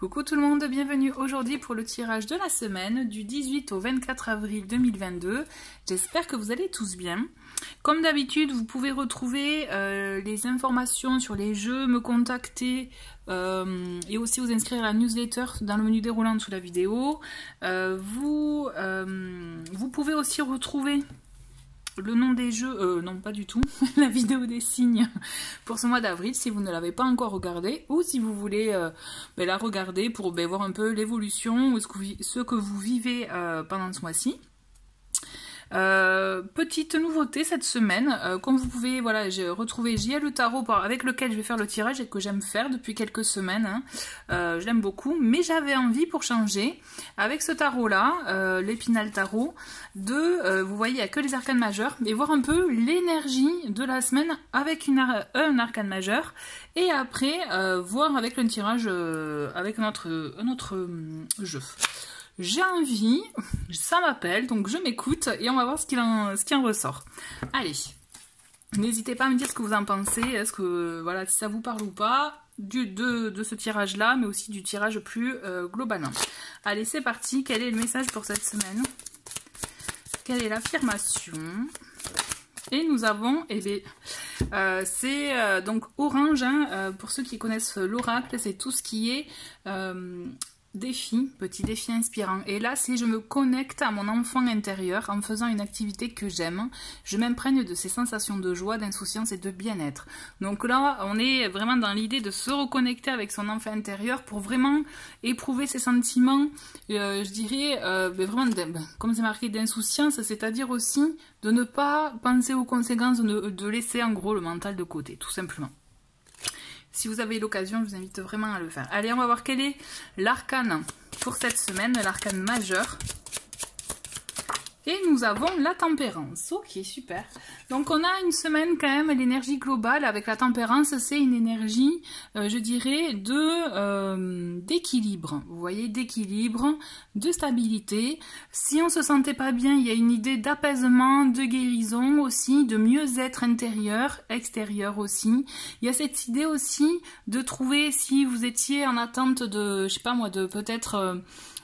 Coucou tout le monde, bienvenue aujourd'hui pour le tirage de la semaine du 18 au 24 avril 2022. J'espère que vous allez tous bien. Comme d'habitude, vous pouvez retrouver les informations sur les jeux, me contacter et aussi vous inscrire à la newsletter dans le menu déroulant sous la vidéo. Vous pouvez aussi retrouver le nom des jeux, non pas du tout, la vidéo des signes pour ce mois d'avril si vous ne l'avez pas encore regardée ou si vous voulez la regarder pour voir un peu l'évolution ou ce que vous vivez pendant ce mois-ci. Petite nouveauté cette semaine, comme vous pouvez, voilà, j'ai retrouvé JL le tarot avec lequel je vais faire le tirage et que j'aime faire depuis quelques semaines, hein. Je l'aime beaucoup, mais j'avais envie pour changer, avec ce tarot là, l'Épinal Tarot, vous voyez, il n'y a que les arcanes majeurs, mais voir un peu l'énergie de la semaine avec un arcane majeur, et après voir avec le tirage, avec un autre jeu. J'ai envie, ça m'appelle, donc je m'écoute et on va voir ce qu'il en ressort. Allez, n'hésitez pas à me dire ce que vous en pensez, est-ce que, voilà, si ça vous parle ou pas, de ce tirage-là, mais aussi du tirage plus globalement. Allez, c'est parti, quel est le message pour cette semaine? Quelle est l'affirmation? Et nous avons, c'est donc orange, hein, pour ceux qui connaissent l'oracle, c'est tout ce qui est défi, petit défi inspirant. Et là, si je me connecte à mon enfant intérieur en faisant une activité que j'aime, je m'imprègne de ces sensations de joie, d'insouciance et de bien-être. Donc là, on est vraiment dans l'idée de se reconnecter avec son enfant intérieur pour vraiment éprouver ces sentiments, je dirais, vraiment, comme c'est marqué, d'insouciance, c'est-à-dire aussi de ne pas penser aux conséquences, de laisser en gros le mental de côté, tout simplement. Si vous avez l'occasion, je vous invite vraiment à le faire. Allez, on va voir quel est l'arcane pour cette semaine, l'arcane majeur. Et nous avons la tempérance. Ok, super. Donc on a une semaine quand même, l'énergie globale avec la tempérance, c'est une énergie, je dirais, d'équilibre. Vous voyez, d'équilibre, de stabilité. Si on se sentait pas bien, il y a une idée d'apaisement, de guérison aussi, de mieux-être intérieur, extérieur aussi. Il y a cette idée aussi de trouver, si vous étiez en attente de, je sais pas moi, de peut-être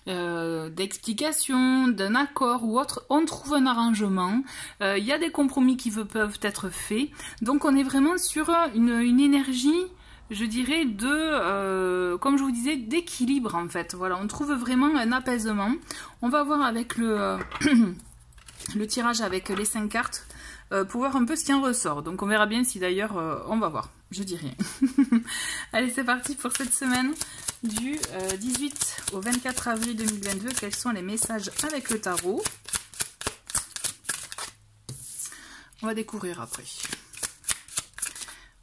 d'explication, d'un accord ou autre, on trouve un arrangement, il y a des compromis qui peuvent être faits, donc on est vraiment sur une énergie, je dirais, comme je vous disais, d'équilibre en fait. Voilà, on trouve vraiment un apaisement. On va voir avec le tirage avec les 5 cartes pour voir un peu ce qui en ressort. Donc on verra bien si d'ailleurs on va voir, je dis rien. Allez, c'est parti pour cette semaine du 18 au 24 avril 2022. Quels sont les messages avec le tarot? On va découvrir après.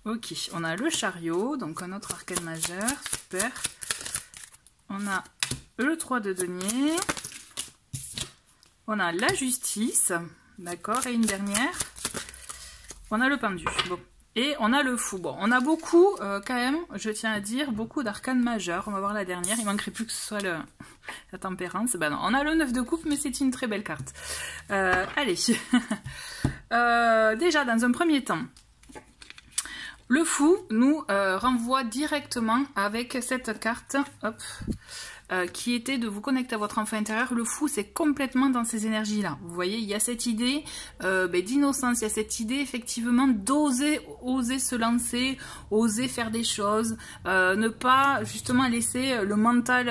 Ok, on a le chariot, donc un autre arcane majeur, super. On a le 3 de denier. On a la justice, d'accord, et une dernière. On a le pendu, bon. Et on a le fou. Bon, on a beaucoup, quand même, je tiens à dire, beaucoup d'arcanes majeurs. On va voir la dernière. Il manquerait plus que ce soit la tempérance. Ben non, on a le 9 de coupe, mais c'est une très belle carte. Allez. Déjà, dans un premier temps, le fou nous renvoie directement avec cette carte, hop, qui était de vous connecter à votre enfant intérieur. Le fou, c'est complètement dans ces énergies-là. Vous voyez, il y a cette idée d'innocence, il y a cette idée effectivement oser se lancer, oser faire des choses, ne pas justement laisser le mental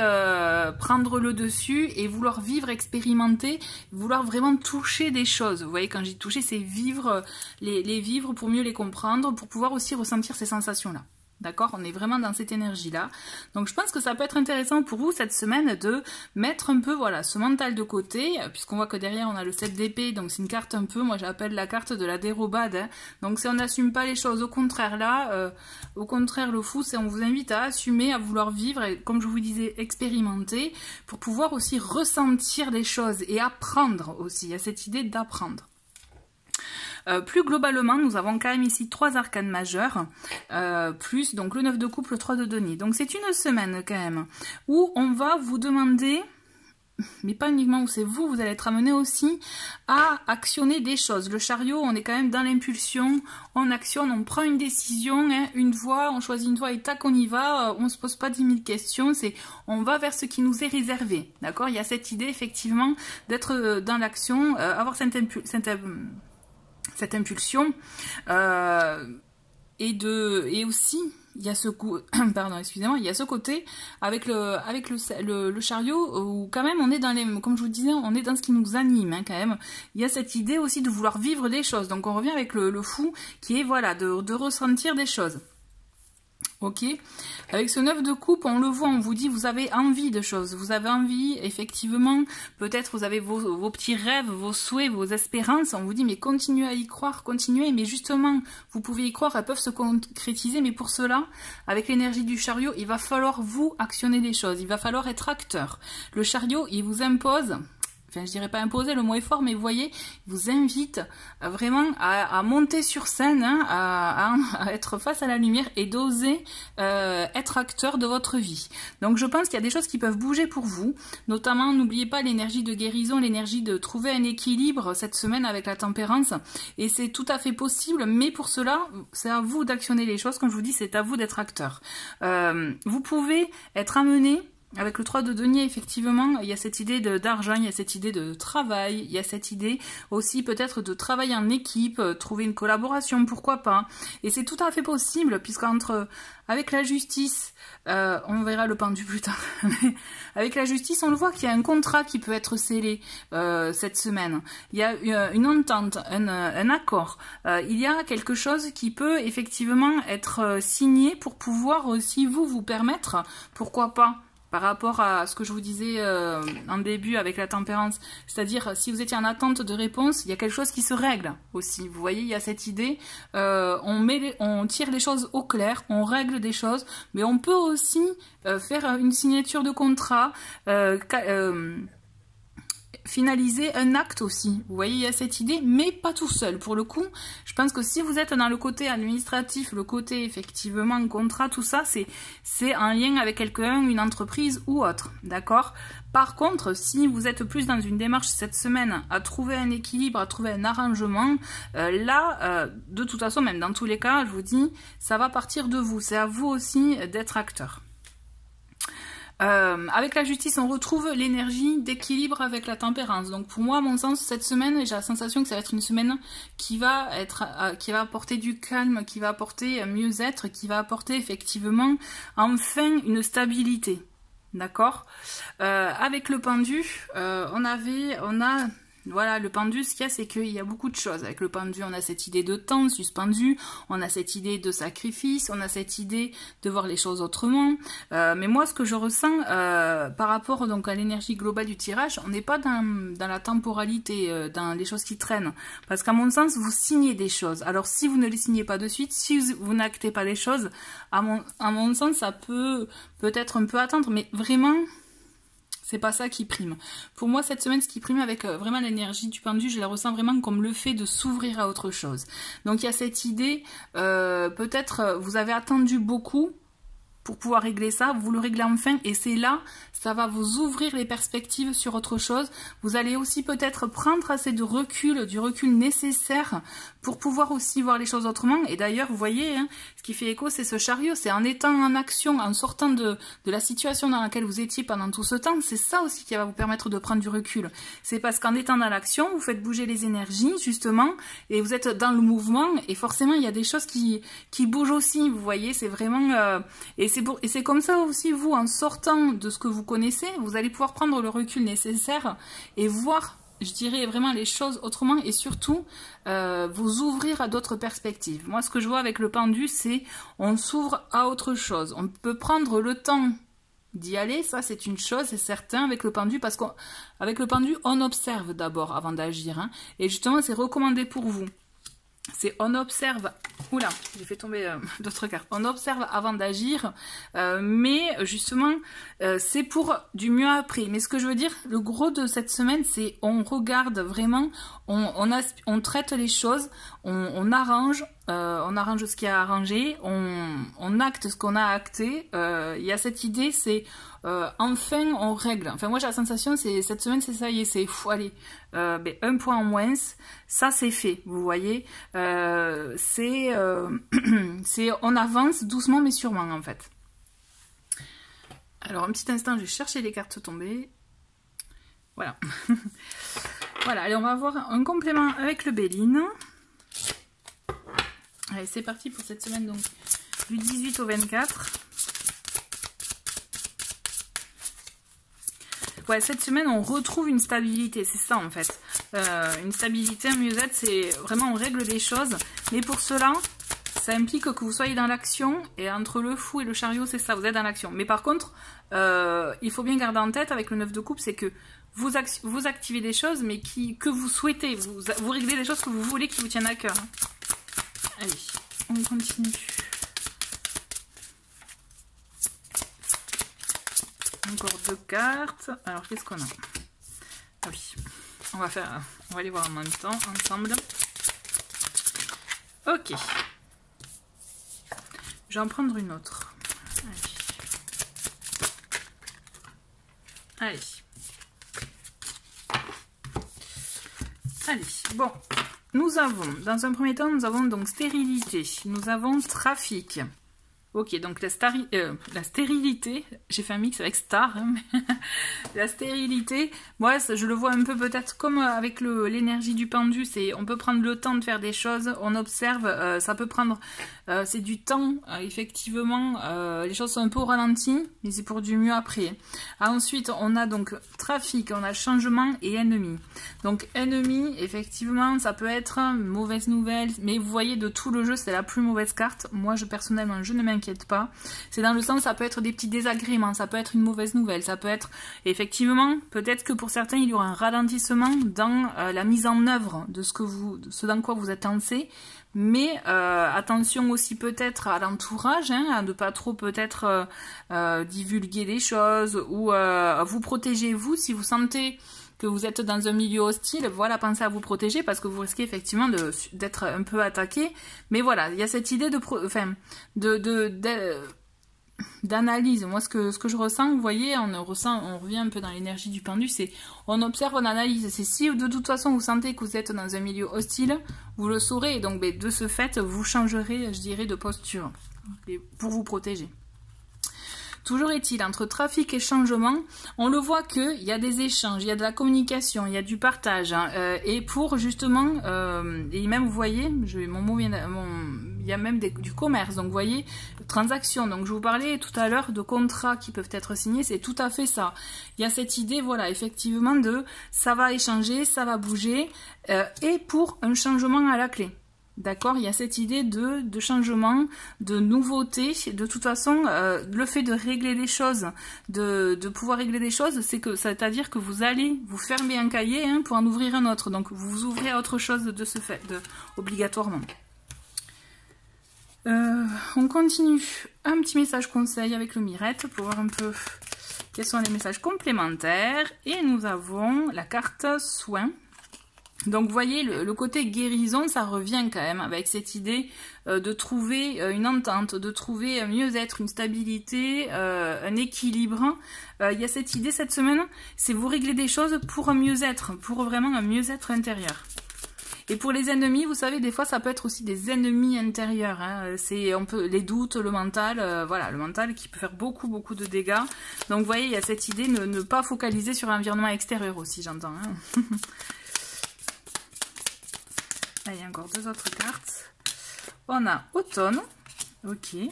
prendre le dessus et vouloir vivre, expérimenter, vouloir vraiment toucher des choses. Vous voyez, quand je dis toucher, c'est vivre, les vivre pour mieux les comprendre, pour pouvoir aussi ressentir ces sensations-là. D'accord, on est vraiment dans cette énergie-là. Donc je pense que ça peut être intéressant pour vous cette semaine de mettre un peu, voilà, ce mental de côté, puisqu'on voit que derrière on a le 7 d'épée, donc c'est une carte un peu, moi j'appelle la carte de la dérobade, hein. Donc si on n'assume pas les choses, au contraire là, au contraire le fou, c'est on vous invite à assumer, à vouloir vivre, et comme je vous disais, expérimenter, pour pouvoir aussi ressentir des choses et apprendre aussi. Il y a cette idée d'apprendre. Plus globalement, nous avons quand même ici 3 arcanes majeurs, plus donc le 9 de coupe, le 3 de denier. Donc c'est une semaine quand même, où on va vous demander mais pas uniquement où c'est vous, vous allez être amené aussi à actionner des choses. Le chariot, on est quand même dans l'impulsion, on actionne, on prend une décision, hein, une voie, on choisit une voie et tac, on y va, on se pose pas 10 000 questions, on va vers ce qui nous est réservé, d'accord? Il y a cette idée effectivement d'être dans l'action, avoir cette impulsion, et aussi il y a ce pardon, excusez-moi, il y a ce côté avec le chariot où quand même on est dans les, comme je vous disais, on est dans ce qui nous anime, hein, quand même. Il y a cette idée aussi de vouloir vivre des choses. Donc on revient avec le fou qui est voilà de ressentir des choses. Ok, avec ce 9 de coupe, on le voit, on vous dit vous avez envie de choses, vous avez envie, effectivement, peut-être vous avez vos petits rêves, vos souhaits, vos espérances, on vous dit mais continuez à y croire, continuez, mais justement, vous pouvez y croire, elles peuvent se concrétiser, mais pour cela, avec l'énergie du chariot, il va falloir vous actionner des choses, il va falloir être acteur. Le chariot, il vous impose... Enfin, je dirais pas imposer, le mot est fort, mais vous voyez, il vous invite vraiment à monter sur scène, hein, à être face à la lumière et d'oser être acteur de votre vie. Donc je pense qu'il y a des choses qui peuvent bouger pour vous, notamment n'oubliez pas l'énergie de guérison, l'énergie de trouver un équilibre cette semaine avec la tempérance, et c'est tout à fait possible, mais pour cela, c'est à vous d'actionner les choses, comme je vous dis, c'est à vous d'être acteur. Vous pouvez être amené. Avec le 3 de denier, effectivement, il y a cette idée d'argent, il y a cette idée de travail, il y a cette idée aussi peut-être de travailler en équipe, trouver une collaboration, pourquoi pas. Et c'est tout à fait possible, avec la justice, on verra le pendu plus tard, mais avec la justice, on le voit qu'il y a un contrat qui peut être scellé cette semaine. Il y a une entente, un accord. Il y a quelque chose qui peut effectivement être signé pour pouvoir aussi vous permettre, pourquoi pas, par rapport à ce que je vous disais en début avec la tempérance, c'est-à-dire si vous étiez en attente de réponse, il y a quelque chose qui se règle aussi. Vous voyez, il y a cette idée, on tire les choses au clair, on règle des choses, mais on peut aussi faire une signature de contrat, finaliser un acte aussi. Vous voyez, il y a cette idée, mais pas tout seul. Pour le coup, je pense que si vous êtes dans le côté administratif, le côté effectivement contrat, tout ça, c'est en lien avec quelqu'un, une entreprise ou autre. D'accord? Par contre, si vous êtes plus dans une démarche cette semaine à trouver un équilibre, à trouver un arrangement, de toute façon, même dans tous les cas, je vous dis, ça va partir de vous. C'est à vous aussi d'être acteur. Avec la justice, on retrouve l'énergie d'équilibre avec la tempérance. Donc pour moi, à mon sens, cette semaine, j'ai la sensation que ça va être une semaine qui va apporter du calme, qui va apporter mieux-être, qui va apporter effectivement enfin une stabilité. D'accord? Avec le pendu, voilà, le pendu, ce qu'il y a, c'est qu'il y a beaucoup de choses. Avec le pendu, on a cette idée de temps suspendu, on a cette idée de sacrifice, on a cette idée de voir les choses autrement. Mais moi, ce que je ressens par rapport donc à l'énergie globale du tirage, on n'est pas dans la temporalité, dans les choses qui traînent. Parce qu'à mon sens, vous signez des choses. Alors, si vous ne les signez pas de suite, si vous n'actez pas les choses, à mon sens, ça peut peut-être un peu attendre, mais vraiment... C'est pas ça qui prime. Pour moi, cette semaine, ce qui prime avec vraiment l'énergie du pendu, je la ressens vraiment comme le fait de s'ouvrir à autre chose. Donc, il y a cette idée, peut-être vous avez attendu beaucoup pour pouvoir régler ça, vous le réglez enfin, et c'est là, ça va vous ouvrir les perspectives sur autre chose. Vous allez aussi peut-être prendre assez de recul, du recul nécessaire pour pouvoir aussi voir les choses autrement. Et d'ailleurs, vous voyez, hein, ce qui fait écho, c'est ce chariot, c'est en étant en action, en sortant de la situation dans laquelle vous étiez pendant tout ce temps, c'est ça aussi qui va vous permettre de prendre du recul. C'est parce qu'en étant dans l'action, vous faites bouger les énergies, justement, et vous êtes dans le mouvement, et forcément, il y a des choses qui bougent aussi, vous voyez, c'est vraiment... Et c'est comme ça aussi, vous, en sortant de ce que vous connaissez, vous allez pouvoir prendre le recul nécessaire et voir, je dirais, vraiment les choses autrement et surtout vous ouvrir à d'autres perspectives. Moi, ce que je vois avec le pendu, c'est on s'ouvre à autre chose. On peut prendre le temps d'y aller, ça c'est une chose, c'est certain avec le pendu, parce qu'avec le pendu, on observe d'abord avant d'agir. Hein, et justement, c'est recommandé pour vous. C'est on observe, oula, j'ai fait tomber d'autres cartes, on observe avant d'agir, mais justement, c'est pour du mieux après. Mais ce que je veux dire, le gros de cette semaine, c'est on regarde vraiment, on traite les choses, on arrange, on arrange ce qu'il y a à arranger, on acte ce qu'on a acté. Il y a cette idée, c'est enfin on règle. Enfin moi j'ai la sensation, c'est cette semaine c'est ça y est, c'est allez, un point en moins, ça c'est fait, vous voyez. C'est on avance doucement mais sûrement en fait. Alors un petit instant, je vais chercher les cartes tombées. Voilà. Voilà, allez on va voir un complément avec le Béline. Allez, c'est parti pour cette semaine, donc du 18 au 24. Ouais, cette semaine, on retrouve une stabilité, c'est ça en fait. Une stabilité, un mieux-être, c'est vraiment on règle les choses. Mais pour cela, ça implique que vous soyez dans l'action. Et entre le fou et le chariot, c'est ça, vous êtes dans l'action. Mais par contre, il faut bien garder en tête avec le 9 de coupe, c'est que vous activez des choses, mais que vous souhaitez. Vous réglez des choses que vous voulez qui vous tiennent à cœur. Allez, on continue. Encore 2 cartes. Alors, qu'est-ce qu'on a? Ah oui, on va les voir en même temps, ensemble. Ok. Je vais en prendre une autre. Allez. Allez, bon. Nous avons, dans un premier temps, nous avons donc stérilité. Nous avons trafic. Ok, donc la stérilité, j'ai fait un mix avec star, hein, mais la stérilité, moi je le vois un peu peut-être comme avec l'énergie du pendu, c'est on peut prendre le temps de faire des choses, on observe, ça peut prendre, c'est du temps, effectivement, les choses sont un peu au ralenti, mais c'est pour du mieux après. Ensuite, on a donc trafic, on a changement et ennemi. Donc ennemi, effectivement, ça peut être une mauvaise nouvelle, mais vous voyez de tout le jeu, c'est la plus mauvaise carte. Moi, personnellement, je ne m'inquiète pas. C'est dans le sens, ça peut être des petits désagréments, ça peut être une mauvaise nouvelle, ça peut être, effectivement, peut-être que pour certains, il y aura un ralentissement dans la mise en œuvre de ce dans quoi vous êtes lancé. Mais attention aussi peut-être à l'entourage, hein, à ne pas trop peut-être divulguer des choses ou vous protéger vous si vous sentez que vous êtes dans un milieu hostile, voilà, pensez à vous protéger parce que vous risquez effectivement d'être un peu attaqué. Mais voilà, il y a cette idée d'analyse. Moi, ce que je ressens, vous voyez, on revient un peu dans l'énergie du pendu, c'est on observe, on analyse. C'est si de toute façon vous sentez que vous êtes dans un milieu hostile, vous le saurez et donc de ce fait, vous changerez, je dirais, de posture pour vous protéger. Toujours est-il, entre trafic et changement, on le voit qu'il y a des échanges, il y a de la communication, il y a du partage. Hein, et pour justement, et même vous voyez, il y a même du commerce, donc vous voyez, transactions. Donc je vous parlais tout à l'heure de contrats qui peuvent être signés, c'est tout à fait ça. Il y a cette idée, voilà, effectivement, ça va échanger, ça va bouger, et pour un changement à la clé. D'accord, il y a cette idée de changement, de nouveauté. De toute façon, le fait de régler des choses, de pouvoir régler des choses, c'est-à-dire que vous allez vous fermer un cahier pour en ouvrir un autre. Donc vous ouvrez à autre chose de ce fait, obligatoirement. On continue. Un petit message conseil avec le Mirette pour voir un peu quels sont les messages complémentaires. Et nous avons la carte soin. Donc vous voyez, le côté guérison, ça revient quand même avec cette idée de trouver une entente, de trouver un mieux-être, une stabilité, un équilibre. Il y a cette idée cette semaine, c'est vous régler des choses pour un mieux-être, pour vraiment un mieux-être intérieur. Et pour les ennemis, vous savez, des fois ça peut être aussi des ennemis intérieurs. Hein. C'est les doutes, le mental, voilà, le mental qui peut faire beaucoup de dégâts. Donc vous voyez, il y a cette idée de ne pas focaliser sur l'environnement extérieur aussi, j'entends. Hein. Là, il y a encore 2 autres cartes. On a automne. Ok. Et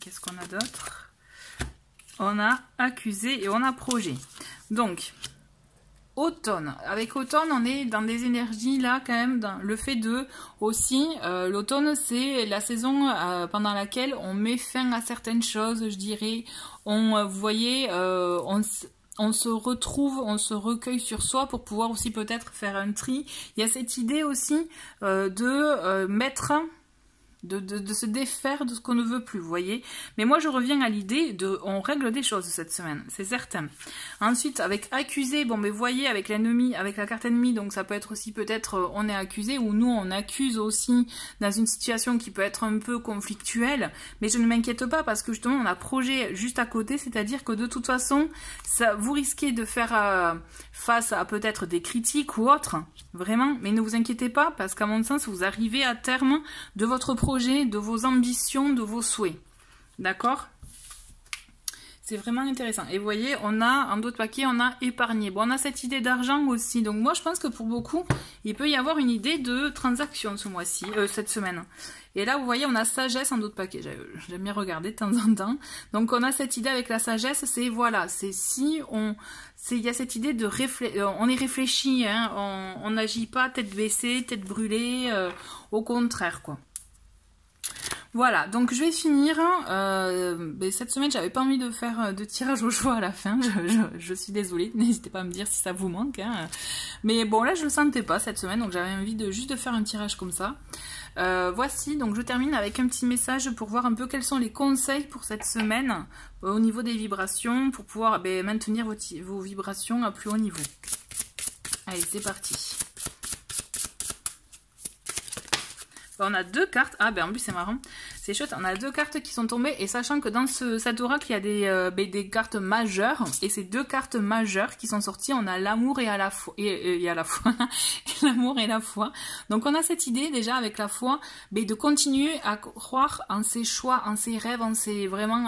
qu'est-ce qu'on a d'autre? On a accusé et on a projet. Donc, automne. Avec automne, on est dans des énergies là quand même. Dans le fait de aussi, l'automne, c'est la saison pendant laquelle on met fin à certaines choses, je dirais. Vous voyez, on se retrouve, on se recueille sur soi pour pouvoir aussi peut-être faire un tri. Il y a cette idée aussi de mettre de se défaire de ce qu'on ne veut plus, vous voyez. Mais moi, je reviens à l'idée de, on règle des choses cette semaine, c'est certain. Ensuite, avec accusé, bon, mais vous voyez, avec l'ennemi, avec la carte ennemie, donc ça peut être aussi peut-être on est accusé, ou nous, on accuse aussi dans une situation qui peut être un peu conflictuelle, mais je ne m'inquiète pas parce que justement, on a projet juste à côté, c'est-à-dire que de toute façon, ça, vous risquez de faire face à peut-être des critiques ou autres, vraiment, mais ne vous inquiétez pas parce qu'à mon sens, vous arrivez à terme de votre projet, de vos ambitions, de vos souhaits. D'accord? C'est vraiment intéressant. Et vous voyez, on a, en d'autres paquets, on a épargné. Bon, on a cette idée d'argent aussi. Donc moi, je pense que pour beaucoup, il peut y avoir une idée de transaction ce mois-ci, cette semaine. Et là, vous voyez, on a sagesse en d'autres paquets. J'aime bien regarder de temps en temps. Donc on a cette idée avec la sagesse, c'est voilà, c'est si on... il y a cette idée de on est réfléchi, hein, on n'agit pas tête baissée, tête brûlée, au contraire, quoi. Voilà, donc je vais finir. Cette semaine, j'avais pas envie de faire de tirage au choix à la fin. Je suis désolée. N'hésitez pas à me dire si ça vous manque. Hein. Mais bon, là, je le sentais pas cette semaine, donc j'avais envie de juste de faire un tirage comme ça. Voici, donc je termine avec un petit message pour voir un peu quels sont les conseils pour cette semaine au niveau des vibrations pour pouvoir maintenir vos vibrations à plus haut niveau. Allez, c'est parti. On a deux cartes. Ah ben en plus c'est marrant. C'est chouette, on a deux cartes qui sont tombées et sachant que dans cet oracle il y a des cartes majeures et ces deux cartes majeures qui sont sorties, on a l'amour et à la foi et à la foi l'amour et la foi. Donc on a cette idée déjà avec la foi de continuer à croire en ses choix, en ses rêves, en ses vraiment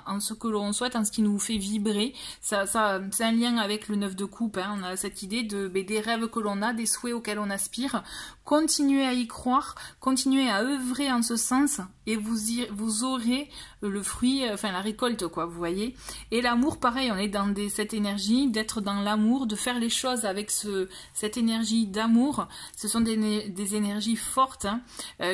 en ce que l'on souhaite, en ce qui nous fait vibrer. Ça c'est un lien avec le 9 de coupe, hein. On a cette idée de des rêves que l'on a, des souhaits auxquels on aspire. Continuez à y croire, continuez à œuvrer en ce sens et vous aurez le fruit, enfin la récolte quoi, vous voyez. Et l'amour, pareil, on est dans cette énergie d'être dans l'amour, de faire les choses avec cette énergie d'amour. Ce sont des énergies fortes hein,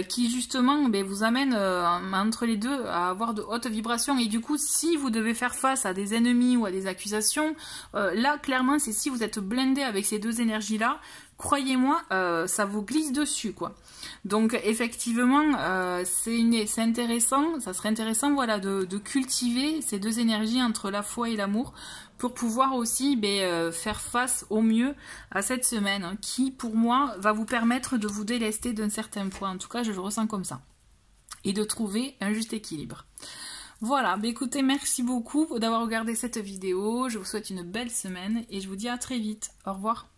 qui justement vous amènent entre les deux à avoir de hautes vibrations. Et du coup, si vous devez faire face à des ennemis ou à des accusations, là clairement c'est si vous êtes blindé avec ces deux énergies-là, croyez-moi, ça vous glisse dessus, quoi. Donc, effectivement, c'est intéressant, ça serait intéressant, voilà, de cultiver ces deux énergies entre la foi et l'amour pour pouvoir aussi faire face au mieux à cette semaine hein, qui, pour moi, va vous permettre de vous délester d'un certain point. En tout cas, je le ressens comme ça. Et de trouver un juste équilibre. Voilà, écoutez, merci beaucoup d'avoir regardé cette vidéo. Je vous souhaite une belle semaine et je vous dis à très vite. Au revoir.